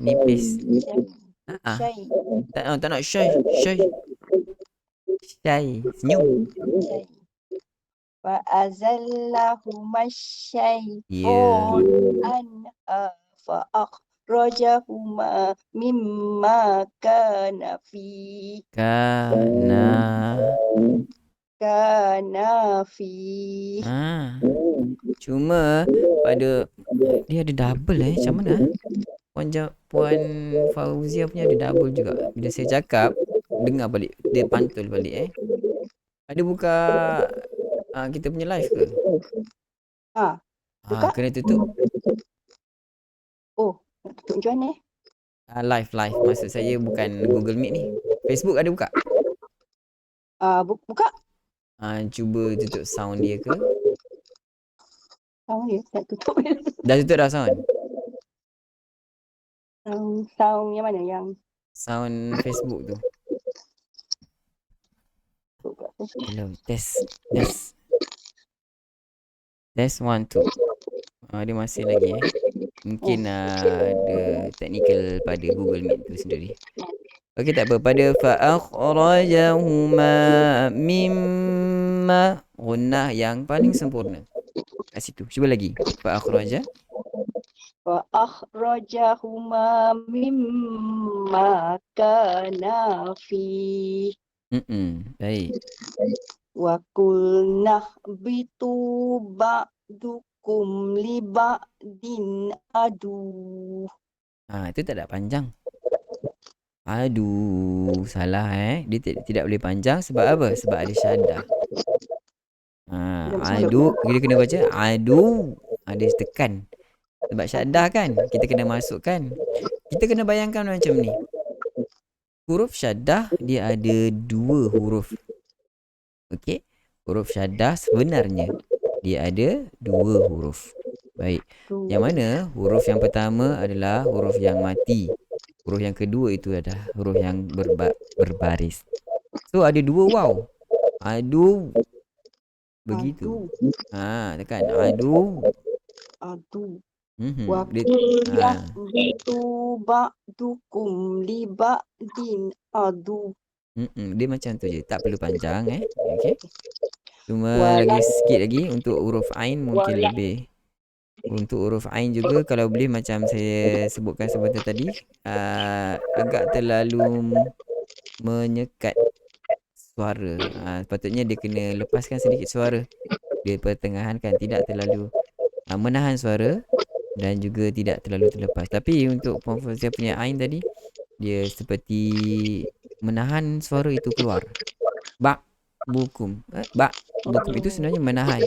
Nipis. Tak nak syai. Senyum. Fa'azallahuma syaitan anha fa'akhrajahuma mimma kana fi. Cuma pada dia ada double macam mana? Puan Fauzia punya ada double juga. Bila saya cakap, dengar balik, dia pantul balik Ada buka kita punya live ke? Buka? Kena tutup. Tutup macam mana? Live. Maksud saya bukan Google Meet ni. Facebook ada buka? Buka? Cuba tutup sound dia ke? Sound dia tak tutup. Dah tutup dah sound? Sound yang mana? Yang sound Facebook tu. Hello, test 1 2. Dia masih lagi mungkin ada technical pada Google Meet tu sendiri. Okey, tak apa. Pada fa'akhrajahuma mimma, gunnah yang paling sempurna kat situ. Cuba lagi. Fa'akhrajahuma mimma kana fi. Baik. Wa qulna bitu ba'dukum li ba'din adu. Itu tak ada panjang. Aduh, salah Dia tidak boleh panjang sebab apa? Sebab ada syaddah. Adu, kita kena baca adu. Ada tekan. Sebab syaddah kan, kita kena masukkan. Kita kena bayangkan macam ni. Huruf syaddah dia ada 2 huruf. Okey. Huruf syaddah sebenarnya dia ada 2 huruf. Baik. Yang mana huruf yang pertama adalah huruf yang mati. Huruf yang kedua itu adalah huruf yang berbaris. So ada 2 waw. Adu. Begitu. Tekan adu. Adu. Dia, Wa qulna bitu ba'dukum li ba'din adu. Dia macam tu je. Tak perlu panjang Okey. Cuma lagi sikit lagi untuk huruf ain mungkin lebih. Untuk huruf ain juga kalau boleh macam saya sebutkan sebentar tadi, agak terlalu menyekat suara. Sepatutnya dia kena lepaskan sedikit suara. Dia pertengahankan, tidak terlalu menahan suara dan juga tidak terlalu terlepas. Tapi untuk saya punya ain tadi, dia seperti menahan suara itu keluar. Bak bukum. Bak bukum itu sebenarnya menahan.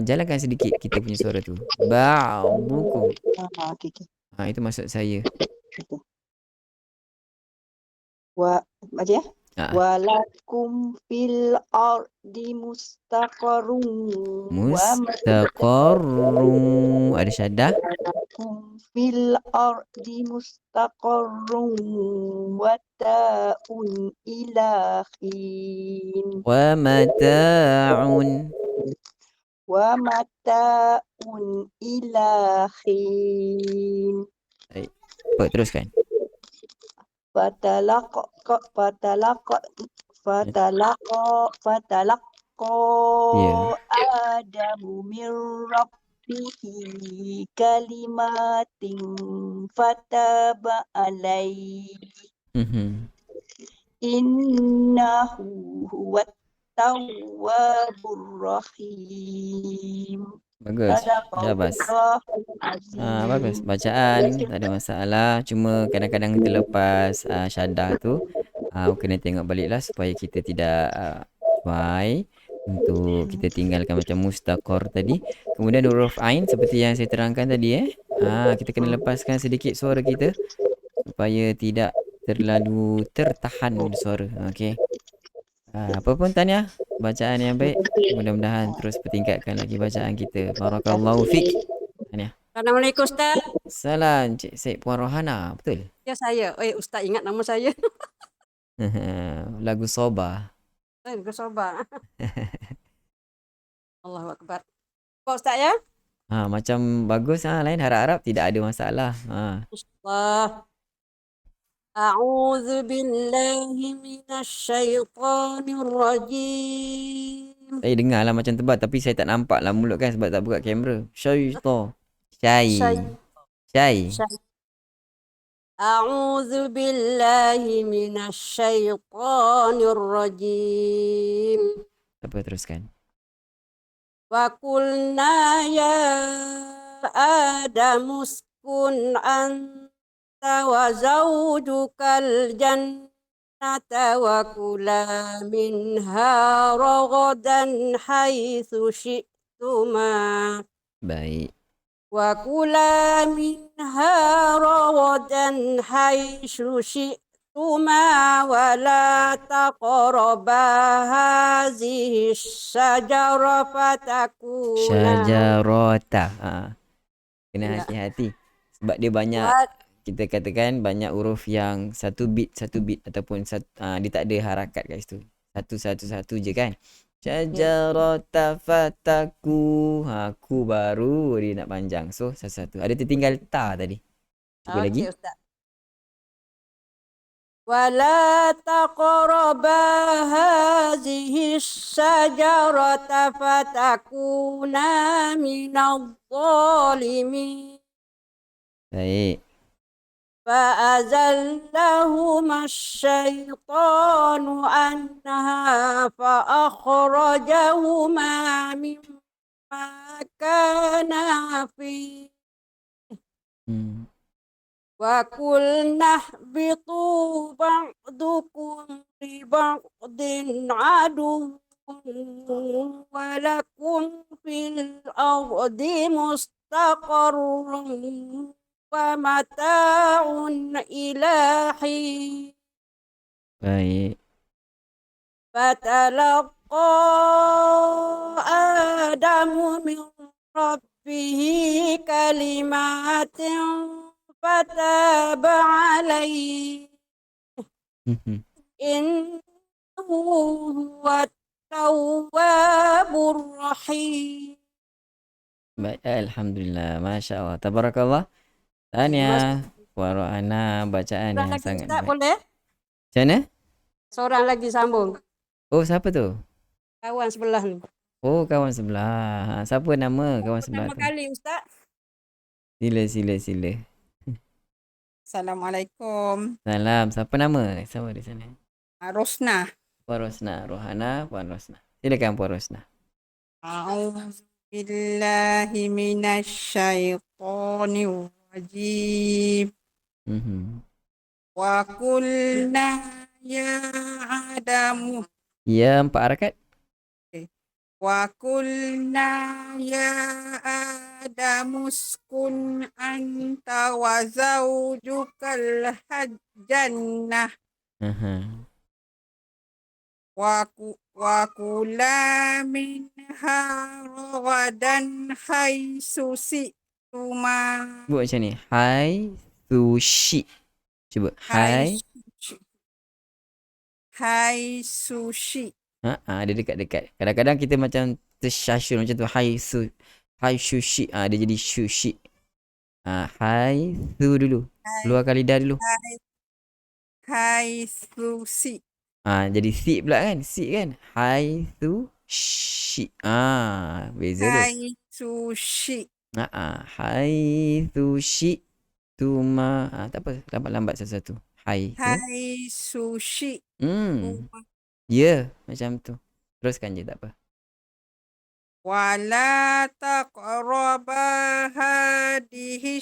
Jalankan sedikit kita punya suara tu. Ba'dukum. Okay. Itu maksud saya. Baca ya. Walakum fil ardi mustaqarrun Mustaqarrun. Ada syaddah. Walakum fil ardi mustaqarrun wa ta'un ilahin. Wa mata'un. Wa mata'un ilahin. Baik. Teruskan. Fatalaqa Adamu min rabbihi kalimatin fataba alaihi innahu huwat tawwabur rahim. Bagus. Syabas. Bagus. Bacaan tak ada masalah. Cuma kadang-kadang terlepas syaddah tu. Kena tengok balik lah supaya kita tidak try untuk kita tinggalkan macam mustaqor tadi. Kemudian huruf ain seperti yang saya terangkan tadi kita kena lepaskan sedikit suara kita supaya tidak terlalu tertahan suara. Okey. Apa pun Tanya, bacaan yang baik. Mudah-mudahan terus bertingkatkan lagi bacaan kita. Barakallahu fik. Tanya. Assalamualaikum Ustaz. Salam Cik Syed Puan Rohana. Betul? Ya saya. Ustaz ingat nama saya. Lagu Soba. Lagu Soba. Allahu Akbar. Kok Ustaz ya? Macam bagus lain harap-harap tidak ada masalah. Allah. A'udzu billahi minasyaitonir rajim. Saya dengar lah macam tebal tapi saya tak nampak lah mulut kan sebab tak buka kamera. Syaitan. Syai. A'udzu billahi minasyaitonir rajim. Apa teruskan? Wa qulna ya Adamu uskun anta wa zawjukal jannata wa kula minha ragadan haitsu syi'tuma. Baik. Wa kula minha ragadan haitsu syi'tuma wa la taqraba hazihi syajara fatakuna. Syajarata. Kena hati-hati. Sebab dia banyak, kita katakan banyak huruf yang satu bit ataupun dia tak ada harakat kat situ. Satu je kan. Syajarata fataku. Ku baru dia nak panjang. So satu-satu. Ada tertinggal ta tadi. Cuba lagi. Ustaz. Wala taqraba hazihi syajarata fatakuna minadh dhalimin. Baik. فأزلهما الشيطان عنها فأخرجهما مما كانا فيه Hmm. وقلنا اهبطوا بعضكم لبعض عدو ولكم في الأرض مستقر ومتاع إلى حين Baik. فتلقى آدم من ربه كلمات فتاب عليه Mhm. إنه هو التواب الرحيم. Baik, alhamdulillah. Masya Allah. Tabarakallah. Tahniah. Puan Rohana bacaan Seorang yang lagi sangat Ustaz baik. boleh? Macam mana? Seorang lagi sambung. Oh, siapa tu? Kawan sebelah ni. Oh, kawan sebelah. Siapa nama kawan sebelah Pertama tu? kali Ustaz. Sila. Assalamualaikum. Salam. Siapa nama? Siapa di sana? Rosna. Puan Rosna. Rohana, Puan Rosna. Silakan Puan Rosna. A'udzu billahi minasyaitonir rajim. Mhm. Wa qulna ya Adamu. Ya, 4 harakat. Wa qulna ya Adamu uskun anta wa zawjukal jannah. Aha. Wa kula minha ragadan haitsu si'tuma. Buat macam ni. Hai sushi. Cuba. Hai. Hai sushi. Dia dekat-dekat. Kadang-kadang kita macam tersyashul macam tu. Hai sushi. Dia jadi sushi. Hai su dulu. Keluarkan lidah dulu. Hai sushi. Jadi si pula kan? Si kan? Hai sushi. Beza tu. Hai sushi. Hai sushi. Tuma. Tak apa. Lambat-lambat satu-satu. Hai. Hai sushi. Ya, macam tu. Teruskan je, tak apa. Wala taqraba hazihi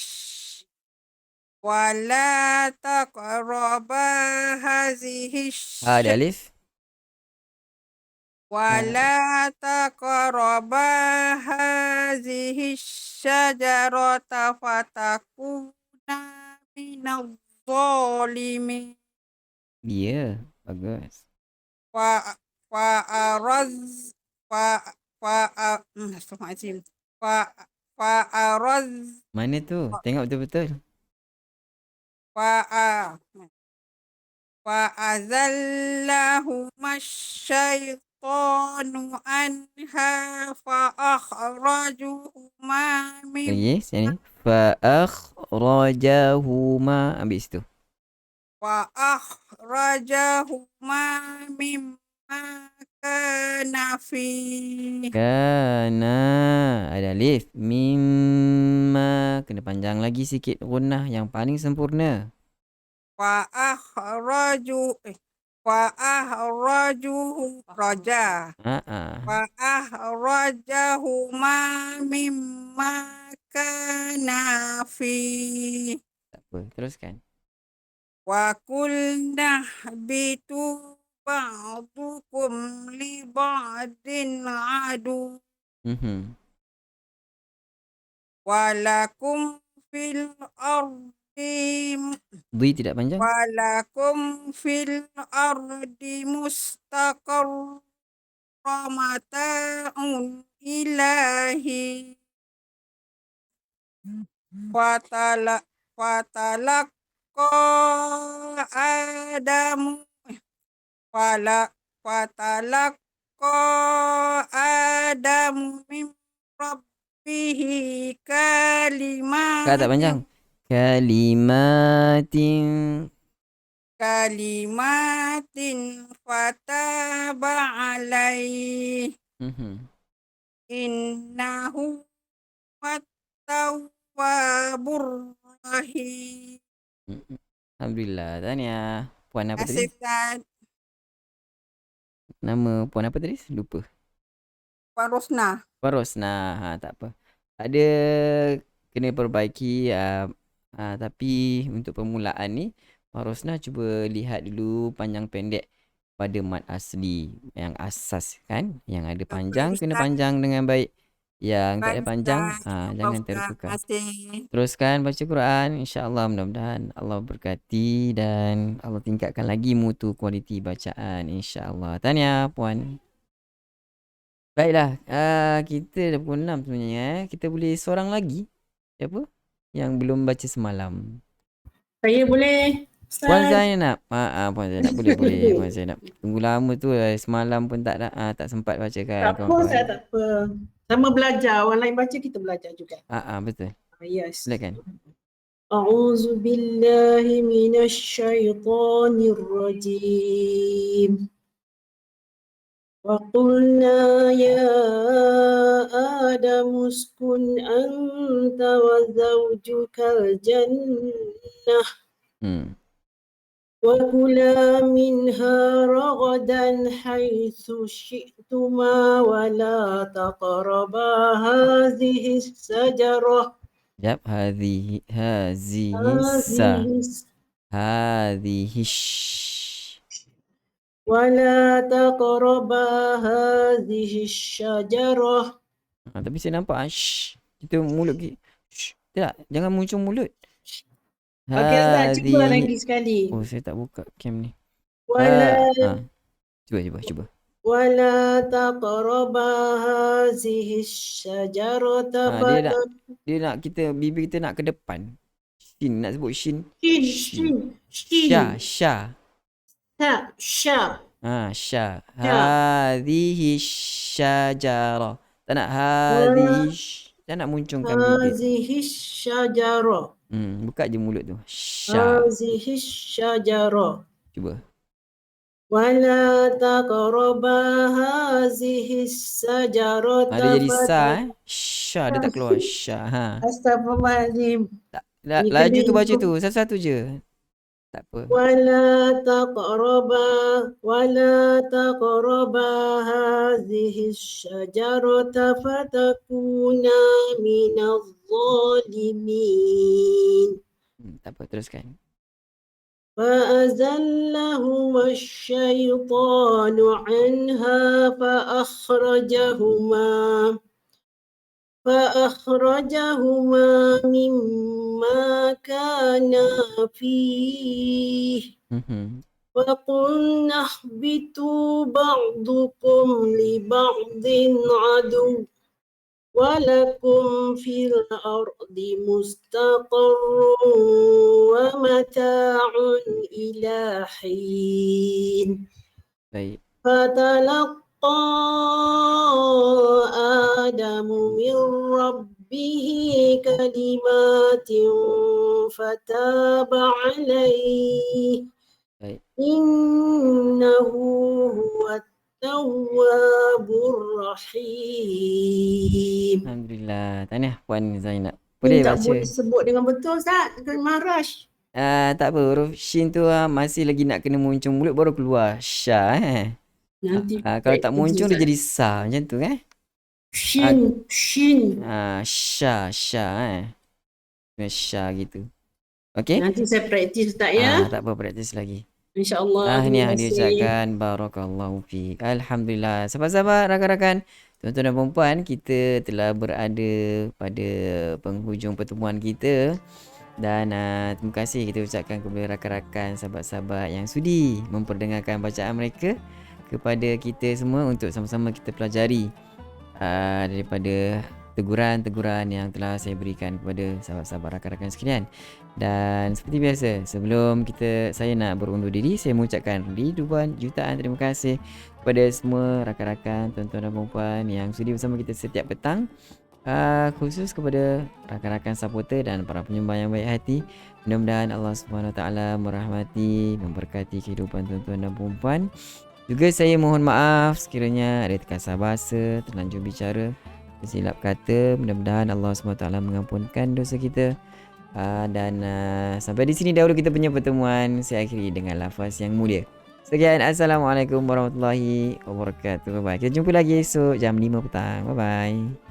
Ada alif. ولا تقربا هذه الشجرة فتكونا من الظالمين. Ya, bagus. Mana tu? Tengok betul-betul. فأزلهما الشيطان عنها فأخرجهما Lagi, sini. Fa'akhrajahuma. Ambil situ. فأخرجهما مما كان فيه. Kana. Ada alif. Mimma. Kena panjang lagi sikit. Gunnah yang paling sempurna. Fa'ahrajahuma mimma kana fi. Tak apa, teruskan. Wa qulna bitu ba'dukum li ba'din adu. Walakum fil ardi Tidak panjang. Walakum fil ardi mustaqarr mata'un ilahi. Fatalaqqa Adamu min rabbihi kalimat. Tak panjang. Kalimatin fataba alaih. Innahu wattawwabur rahim. Alhamdulillah. Tahniah. Puan apa tadi? Terima kasih Ustaz. Nama puan apa tadi? Lupa. Puan Rosna. Puan Rosna. Tak apa. Ada kena perbaiki, tapi untuk permulaan ni Puan Rosna cuba lihat dulu panjang pendek pada mat asli yang asas kan, yang ada panjang kena Ustaz. panjang dengan baik, yang tak ada Baik, panjang Ustaz. jangan Terima tertukar. kasih. Teruskan baca Quran, insya-Allah, mudah-mudahan Allah berkati dan Allah tingkatkan lagi mutu kualiti bacaan, insya-Allah. Tahniah puan. Baiklah, kita dah pukul 6 sebenarnya. Kita boleh seorang lagi. Siapa? Yang belum baca semalam. Saya boleh, Puan Ustaz. Zainab. Puan Zainab boleh Puan Zainab. Tunggu lama tu semalam pun tak sempat bacakan Tak apa, Ustaz, tak apa. Sama belajar, orang lain baca kita belajar juga. Betul. Yes. Silakan. A'udzu billahi minasyaitonir rajim. وقلنا يا آدم اسكن أنت وزوجك الجنة وكلا منها رغدا حيث شئتما ولا تقربا هذه الشجرة ولا تقربا هذه الشجرة. Tapi saya nampak kita mulut tak, jangan muncung mulut. Okey, Ustaz, cuba lagi sekali. Oh, saya tak buka cam ni. Cuba. ولا تقربا هذه الشجرة. Dia nak kita, bibir kita nak ke depan. Shin, nak sebut shin. Shin. Sya. Sya. Sya. Hadhihi syajarah. Tak nak hadhihi. Tak nak muncungkan bibir. Hadhihi syajarah. Buka je mulut tu. Sya. Hadhihi syajarah. Cuba. Wala taqraba hadhihi syajarah. Dia jadi sa Sya, dia tak keluar sya. Astagfirullahaladzim. Laju tu baca tu, satu-satu je. Tak apa. ولا تقربا هذه الشجرة فتكونا من الظالمين. Tak apa, teruskan. فأزلهما الشيطان عنها فأخرجهما مما كانا فيه وقلنا اهبطوا بعضكم لبعض عدو ولكم في الأرض مستقر ومتاع إلى حين. فتلقى آدم من ربه كلمات فتاب عليه إنه هو التواب الرحيم. Alhamdulillah. Tahniah Puan Zainab. Boleh baca. Tak boleh sebut dengan betul, Ustaz. Kena rush. Tak apa, huruf shin tu masih lagi nak kena muncung mulut baru keluar sya. Nanti kalau tak muncung dia jadi sa macam tu Shin. Sya. Kena sya gitu. Okey. Nanti saya praktis, Ustaz, ya. Tak apa, praktis lagi. InsyaAllah. Tahniah diucapkan, barakallahu fiik. Alhamdulillah. Sahabat-sahabat, rakan-rakan, tuan-tuan dan puan-puan, kita telah berada pada penghujung pertemuan kita. Dan terima kasih kita ucapkan kepada rakan-rakan, sahabat-sahabat yang sudi memperdengarkan bacaan mereka kepada kita semua untuk sama-sama kita pelajari daripada teguran-teguran yang telah saya berikan kepada sahabat-sahabat rakan-rakan sekalian. Dan seperti biasa, sebelum saya nak berundur diri, saya mengucapkan ribuan jutaan terima kasih kepada semua rakan-rakan, tuan-tuan dan puan-puan yang sudi bersama kita setiap petang. Khusus kepada rakan-rakan supporter dan para penyembah yang baik hati. Mudah-mudahan Allah Subhanahu Wa Taala merahmati, memberkati kehidupan tuan-tuan dan puan-puan. Juga saya mohon maaf sekiranya ada terkasar bahasa, terlanjur bicara, tersilap kata. Mudah-mudahan Allah SWT mengampunkan dosa kita. Dan sampai di sini dahulu kita punya pertemuan. Saya akhiri dengan lafaz yang mulia. Sekian, Assalamualaikum warahmatullahi wabarakatuh. Bye bye. Kita jumpa lagi esok jam 5 petang. Bye bye.